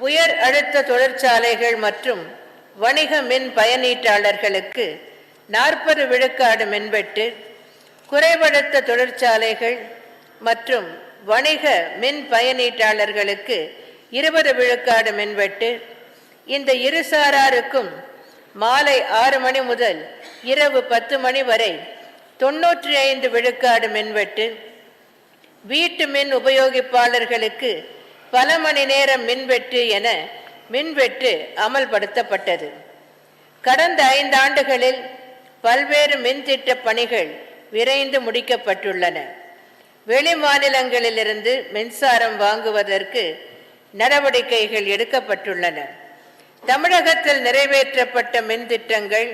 உயர் அழுத்த தொழிற்சாலைகள் மற்றும் வணிக மின் பயனீட்டாளர்களுக்கு 40 விழுக்காடு மின்வெட்டு, குறைவழுத்த தொழிற்சாலைகள் மற்றும் வணிக மின் பயனீட்டாளர்களுக்கு 20 விழுக்காடு மின்வெட்டு. இந்த இருசாராருக்கும் மாலை 6 மணி முதல் இரவு 10 மணி வரை 95 விழுக்காடு மின்வெட்டு. வீட்டு மின் உபயோகிப்பாளர்களுக்கு பல மணி நேரம் மின்வெட்டு என மின்வெட்டு அமல்படுத்தப்பட்டது. கடந்த 5 ஆண்டுகளில் பல்வேறு மின்திட்ட பணிகள் விரைந்து முடிக்கப்பட்டுள்ளன. வெளி மாநிலங்களிலிருந்து மின்சாரம் வாங்குவதற்கு நடவடிக்கைகள் எடுக்கப்பட்டுள்ளன. தமிழகத்தில் நிறைவேற்றப்பட்ட மின் திட்டங்கள்,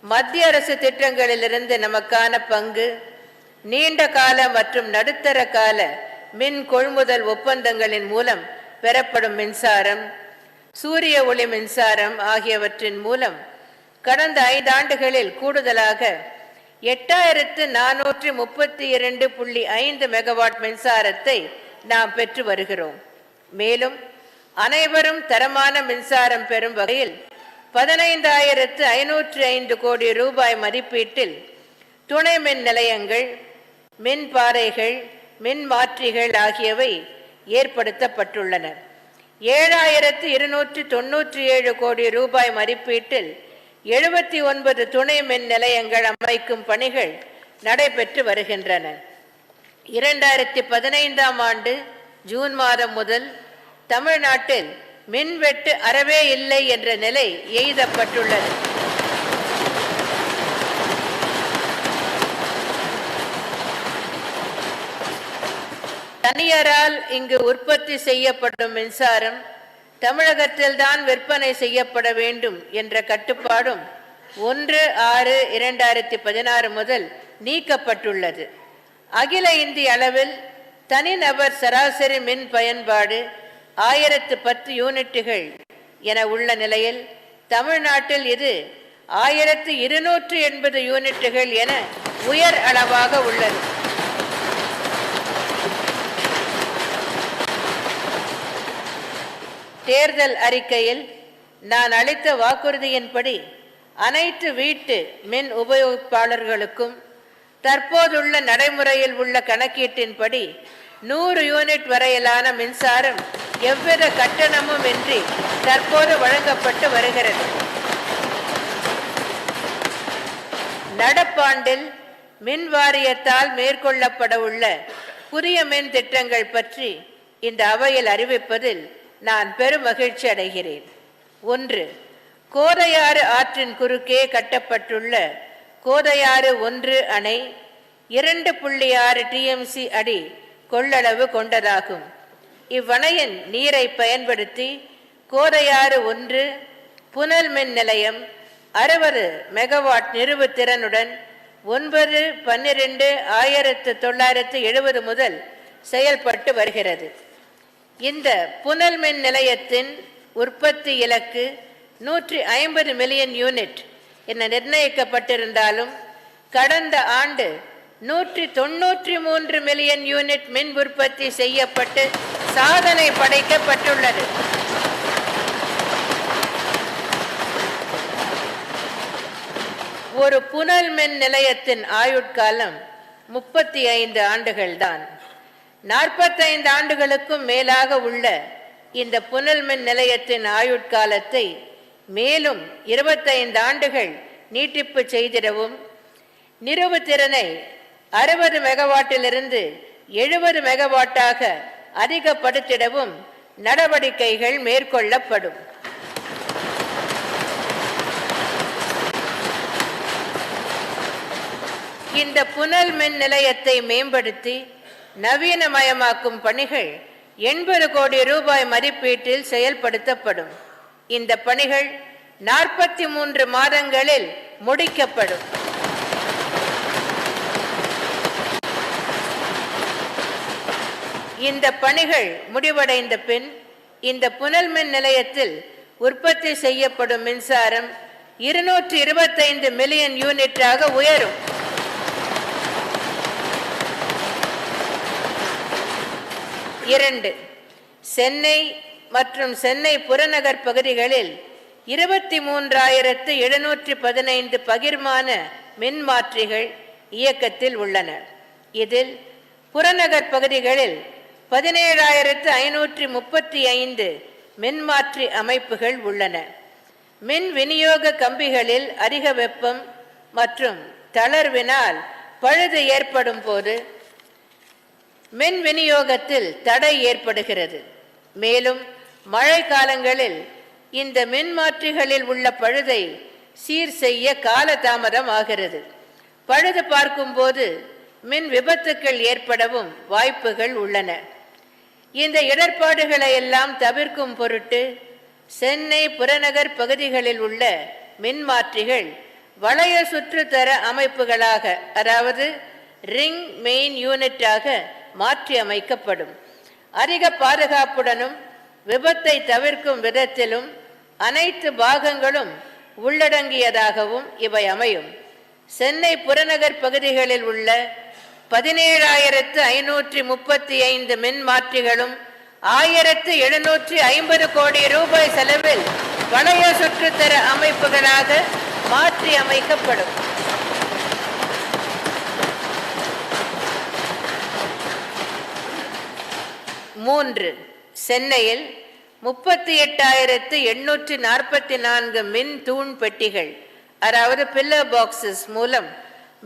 மத்திய அரசு திட்டங்களிலிருந்து நமக்கான பங்கு, நீண்ட கால மற்றும் நடுத்தர கால மின் கொள்முதல் ஒப்பந்தங்களின் மூலம் பெறப்படும் மின்சாரம், சூரிய ஒளி மின்சாரம் ஆகியவற்றின் மூலம் கடந்த 5 ஆண்டுகளில் கூடுதலாக 8432.5 மெகாவாட் மின்சாரத்தை நாம் பெற்று வருகிறோம். மேலும் அனைவரும் தரமான மின்சாரம் பெறும் வகையில் 15,505 கோடி ரூபாய் மதிப்பீட்டில் துணை மின் நிலையங்கள், மின் பாறைகள், மின் மாற்றிகள் ஆகியவை ஏற்படுத்தப்பட்டுள்ளன. 7,297 கோடி ரூபாய் மதிப்பீட்டில் 79 துணை மின் நிலையங்கள் அமைக்கும் பணிகள் நடைபெற்று வருகின்றன. 2015ஆம் ஆண்டு ஜூன் மாதம் முதல் தமிழ்நாட்டில் மின்வெட்டு அறவே இல்லை என்ற நிலை எய்தப்பட்டுள்ளது. தனியாரால் இங்கு உற்பத்தி செய்யப்படும் மின்சாரம் தமிழகத்தில்தான் விற்பனை செய்யப்பட வேண்டும் என்ற கட்டுப்பாடும் 1/6/2016 முதல் நீக்கப்பட்டுள்ளது. அகில இந்திய அளவில் தனிநபர் சராசரி மின் பயன்பாடு 1010 யூனிட்டுகள் என உள்ள நிலையில் தமிழ்நாட்டில் இது 1280 யூனிட்டுகள் என உயர் அளவாக உள்ளது. தேர்தல் அறிக்கையில் நான் அளித்த வாக்குறுதியின்படி அனைத்து வீட்டு மின் உபயோகிப்பாளர்களுக்கும் தற்போதுள்ள நடைமுறையில் உள்ள கணக்கீட்டின்படி 100 யூனிட் வரையிலான மின்சாரம் எவ்வித கட்டணமும் இன்றி தற்போது வழங்கப்பட்டு வருகிறது. நடப்பாண்டில் மின் வாரியத்தால் மேற்கொள்ளப்பட உள்ள புதிய மின் திட்டங்கள் பற்றி இந்த அவையில் அறிவிப்பதில் நான் பெரும் மகிழ்ச்சி அடைகிறேன். 1. கோதையாறு ஆற்றின் குறுக்கே கட்டப்பட்டுள்ள கோதையாறு 1 அணை 2.6 TMC அடி கொள்ளளவு கொண்டதாகும். இவ்வணையின் நீரை பயன்படுத்தி கோதையாறு 1 புனல் மின் நிலையம் 60 மெகாவாட் நிறுவு திறனுடன் 9/12/1970 முதல் செயல்பட்டு வருகிறது. இந்த புனல் மின் நிலையத்தின் உற்பத்தி இலக்கு 150 மில்லியன் யூனிட் என நிர்ணயிக்கப்பட்டிருந்தாலும் கடந்த ஆண்டு 193 மில்லியன் யூனிட் மின் உற்பத்தி செய்யப்பட்டு சாதனை படைக்கப்பட்டுள்ளது. ஒரு புனல் மின் நிலையத்தின் ஆயுட்காலம் 35 ஆண்டுகள்தான். 45 ஆண்டுகளுக்கும் மேலாக உள்ள இந்த புனல் மின் நிலையத்தின் ஆயுட்காலத்தை மேலும் 25 ஆண்டுகள் நீட்டிப்பு செய்திடவும், நிறுவு திறனை 60 மெகாவாட்டிலிருந்து 70 மெகாவாட்டாக அதிகப்படுத்திடவும் நடவடிக்கைகள் மேற்கொள்ளப்படும். இந்த புனல் மின் நிலையத்தை மேம்படுத்தி நவீனமயமாக்கும் பணிகள் 80 கோடி ரூபாய் மதிப்பீட்டில் செயல்படுத்தப்படும். இந்த பணிகள் 43 மாதங்களில் முடிக்கப்படும். இந்த பணிகள் முடிவடைந்த பின் இந்த புனல் மின் நிலையத்தில் உற்பத்தி செய்யப்படும் மின்சாரம் 225 மில்லியன் யூனிட்டாக உயரும். 2. சென்னை மற்றும் சென்னை புறநகர் பகுதிகளில் 23,715 பகிர்மான மின்மாற்றிகள் இயக்கத்தில் உள்ளன. இதில் புறநகர் பகுதிகளில் 17,535 மின்மாற்றி அமைப்புகள் உள்ளன. மின் விநியோக கம்பிகளில் அதிக வெப்பம் மற்றும் தளர்வினால் பழுது ஏற்படும் போது மின் விநியோகத்தில் தடை ஏற்படுகிறது. மேலும் மழை காலங்களில் இந்த மின்மாற்றிகளில் உள்ள பழுதை சீர் செய்ய காலதாமதம் ஆகிறது. பழுது பார்க்கும்போது மின் விபத்துக்கள் ஏற்படவும் வாய்ப்புகள் உள்ளன. இந்த இடர்பாடுகளை எல்லாம் தவிர்க்கும் பொருட்டு சென்னை புறநகர் பகுதிகளில் உள்ள மின்மாற்றிகள் வளைய சுற்றுத்தர அமைப்புகளாக, அதாவது ரிங் மெயின் யூனிட்டாக மாற்றி அமைக்கப்படும். அதிக பாதுகாப்புடனும் விபத்தை தவிர்க்கும் விதத்திலும் அனைத்து பாகங்களும் உள்ளடங்கியதாகவும் இவை அமையும். சென்னை புறநகர் பகுதிகளில் உள்ள 17,535 மின்மாற்றிகளும் 1,750 கோடி ரூபாய் செலவில் வளைய சுற்றுத்தர அமைப்புகளாக மாற்றி அமைக்கப்படும். சென்னையில் 38,844 மின் தூண் பெட்டிகள், அதாவது பில்லர் பாக்ஸஸ் மூலம்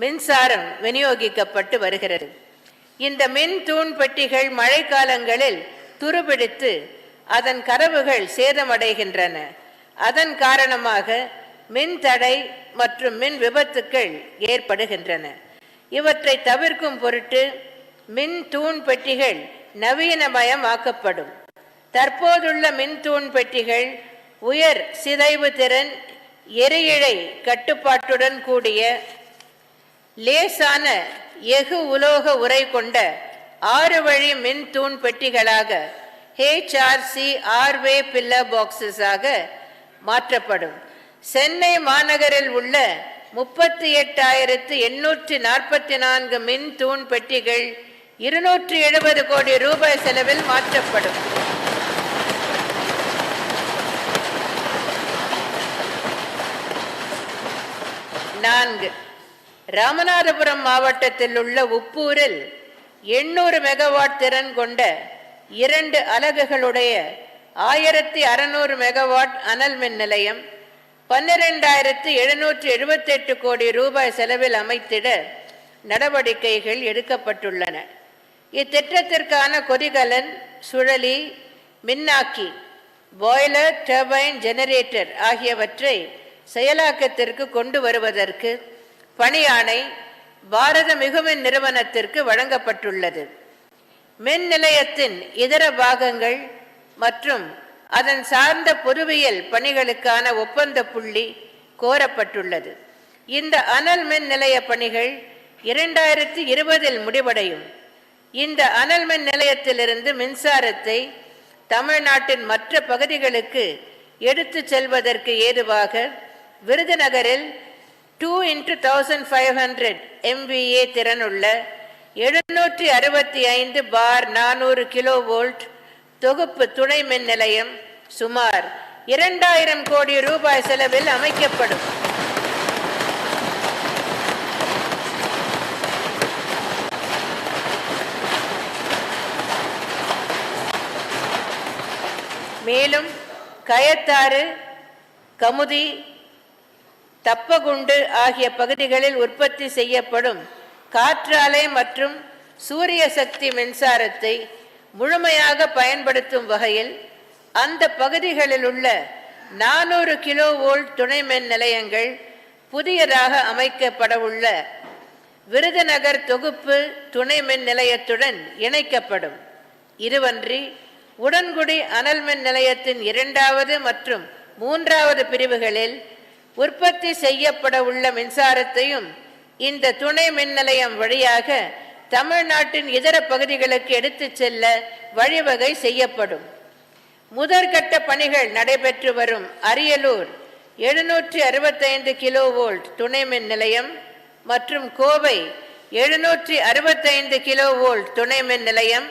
மின்சாரம் விநியோகிக்கப்பட்டு வருகிறது. இந்த மின் தூண் பெட்டிகள் மழைக்காலங்களில் துருபிடித்து அதன் கதவுகள் சேதமடைகின்றன. அதன் காரணமாக மின் தடை மற்றும் மின் விபத்துக்கள் ஏற்படுகின்றன. இவற்றை தவிர்க்கும் பொருட்டு மின் தூண் பெட்டிகள் நவீனமயமாக்கப்படும். தற்போதுள்ள மின் தூண் பெட்டிகள் உயர் சிதைவு திறன், எரியிழை கட்டுப்பாட்டுடன் கூடிய லேசான எஃகு உலோக உரை கொண்ட 6 வழி மின் தூண் பெட்டிகளாக HRC ஆர்வே பில்லர் பாக்ஸஸாக மாற்றப்படும். சென்னை மாநகரில் உள்ள 38,844 மின் தூண் பெட்டிகள் 270 கோடி ரூபாய் செலவில் மாற்றப்படும். ராமநாதபுரம் மாவட்டத்தில் உள்ள உப்பூரில் 800 மெகாவாட் திறன் கொண்ட 2 அலகுகளுடைய 1,600 மெகாவாட் அனல் மின் நிலையம் 12,778 கோடி ரூபாய் செலவில் அமைத்திட நடவடிக்கைகள் எடுக்கப்பட்டுள்ளன. இத்திட்டத்திற்கான கொதிகலன், சுழலி, மின்னாக்கி, பாய்லர், டர்பைன், ஜெனரேட்டர் ஆகியவற்றை செயலாக்கத்திற்கு கொண்டு வருவதற்கு பணியாணை பாரத மிகுமின் நிறுவனத்திற்கு வழங்கப்பட்டுள்ளது. மின் நிலையத்தின் இதர பாகங்கள் மற்றும் அதன் சார்ந்த பொதுவியல் பணிகளுக்கான ஒப்பந்த புள்ளி கோரப்பட்டுள்ளது. இந்த அனல் மின் நிலைய பணிகள் 2020 முடிவடையும். இந்த அனல் மின் நிலையத்திலிருந்து மின்சாரத்தை தமிழ்நாட்டின் மற்ற பகுதிகளுக்கு எடுத்து செல்வதற்கு ஏதுவாக விருதுநகரில் 2x1500 MVA திறனுள்ள 765/400 கிலோவோல்ட் தொகுப்பு துணை மின் நிலையம் சுமார் 2,000 கோடி ரூபாய் செலவில் அமைக்கப்படும். மேலும் கயத்தாறு, கமுதி, தப்பகுண்டு ஆகிய பகுதிகளில் உற்பத்தி செய்யப்படும் காற்றாலை மற்றும் சூரிய சக்தி மின்சாரத்தை முழுமையாக பயன்படுத்தும் வகையில் அந்த பகுதிகளில் உள்ள 400 கிலோவோல்ட் துணை மின் நிலையங்கள் புதியதாக அமைக்கப்படவுள்ள விருதுநகர் தொகுப்பு துணை மின் நிலையத்துடன் இணைக்கப்படும். இதுவன்றி உடன்குடி அனல் மின் நிலையத்தின் 2வது மற்றும் 3வது பிரிவுகளில் உற்பத்தி செய்யப்பட உள்ள மின்சாரத்தையும் இந்த துணை மின் நிலையம் வழியாக தமிழ்நாட்டின் இதர பகுதிகளுக்கு எடுத்துச் செல்ல வழிவகை செய்யப்படும். முதற்கட்ட பணிகள் நடைபெற்று வரும் அரியலூர் 765 கிலோவோல்ட் துணை மின் நிலையம் மற்றும் கோவை 765 கிலோவோல்ட் துணை மின் நிலையம்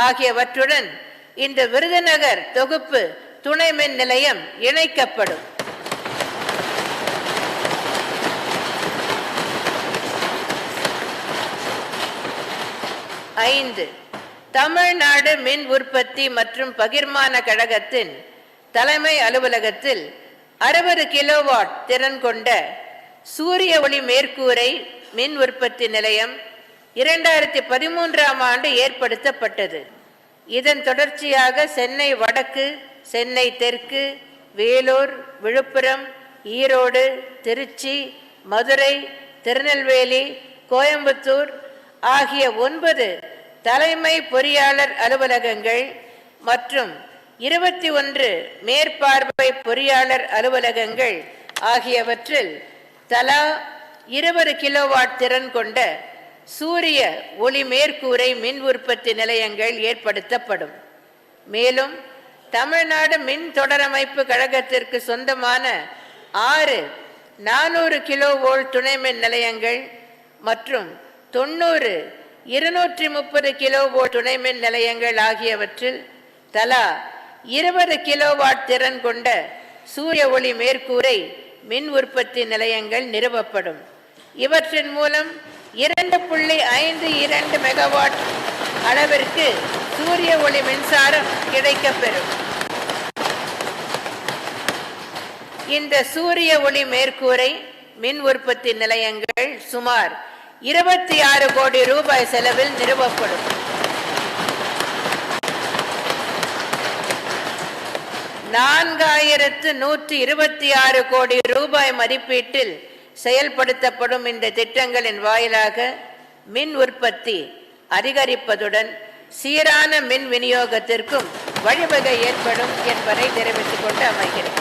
ஆகியவற்றுடன் இந்த விருதுநகர் தொகுப்பு துணை மின் நிலையம் இணைக்கப்படும். ஐந்து, தமிழ்நாடு மின் உற்பத்தி மற்றும் பகிர்மான கழகத்தின் தலைமை அலுவலகத்தில் 60 கிலோவாட் திறன் கொண்ட சூரிய ஒளி மேற்கூரை மின் உற்பத்தி நிலையம் 2013ஆம் ஆண்டு ஏற்படுத்தப்பட்டது. இதன் தொடர்ச்சியாக சென்னை வடக்கு, சென்னை தெற்கு, வேலூர், விழுப்புரம், ஈரோடு, திருச்சி, மதுரை, திருநெல்வேலி, கோயம்புத்தூர் ஆகிய 9 தலைமை பொறியாளர் அலுவலகங்கள் மற்றும் 21 மேற்பார்வை பொறியாளர் அலுவலகங்கள் ஆகியவற்றில் தலா 20 கிலோவாட் திறன் கொண்ட சூரிய ஒளி மேற்கூரை மின் உற்பத்தி நிலையங்கள் ஏற்படுத்தப்படும். மேலும் தமிழ்நாடு மின் தொடரமைப்பு கழகத்திற்கு சொந்தமான 6 400 கிலோவோல்ட் துணை மின் நிலையங்கள் மற்றும் 90 230 கிலோவோல்ட் துணை மின் நிலையங்கள் ஆகியவற்றில் தலா 20 கிலோவாட் திறன் கொண்ட சூரிய ஒளி மேற்கூரை மின் உற்பத்தி நிலையங்கள் நிறுவப்படும். இவற்றின் மூலம் 2.52 மெகாவாட் அளவிற்கு சூரிய ஒளி மின்சாரம் கிடைக்கப்பெறும். இந்த சூரிய ஒளி மேற்கூரை மின் உற்பத்தி நிலையங்கள் சுமார் 26 கோடி ரூபாய் செலவில் நிறுவப்படும். 4126 கோடி ரூபாய் மதிப்பீட்டில் செயல்படுத்தப்படும் இந்த திட்டங்களின் வாயிலாக மின் உற்பத்தி அதிகரிப்பதுடன் சீரான மின் விநியோகத்திற்கும் வழிவகை ஏற்படும் என்பதை தெரிவித்துக் கொண்டு அமைகிறேன்.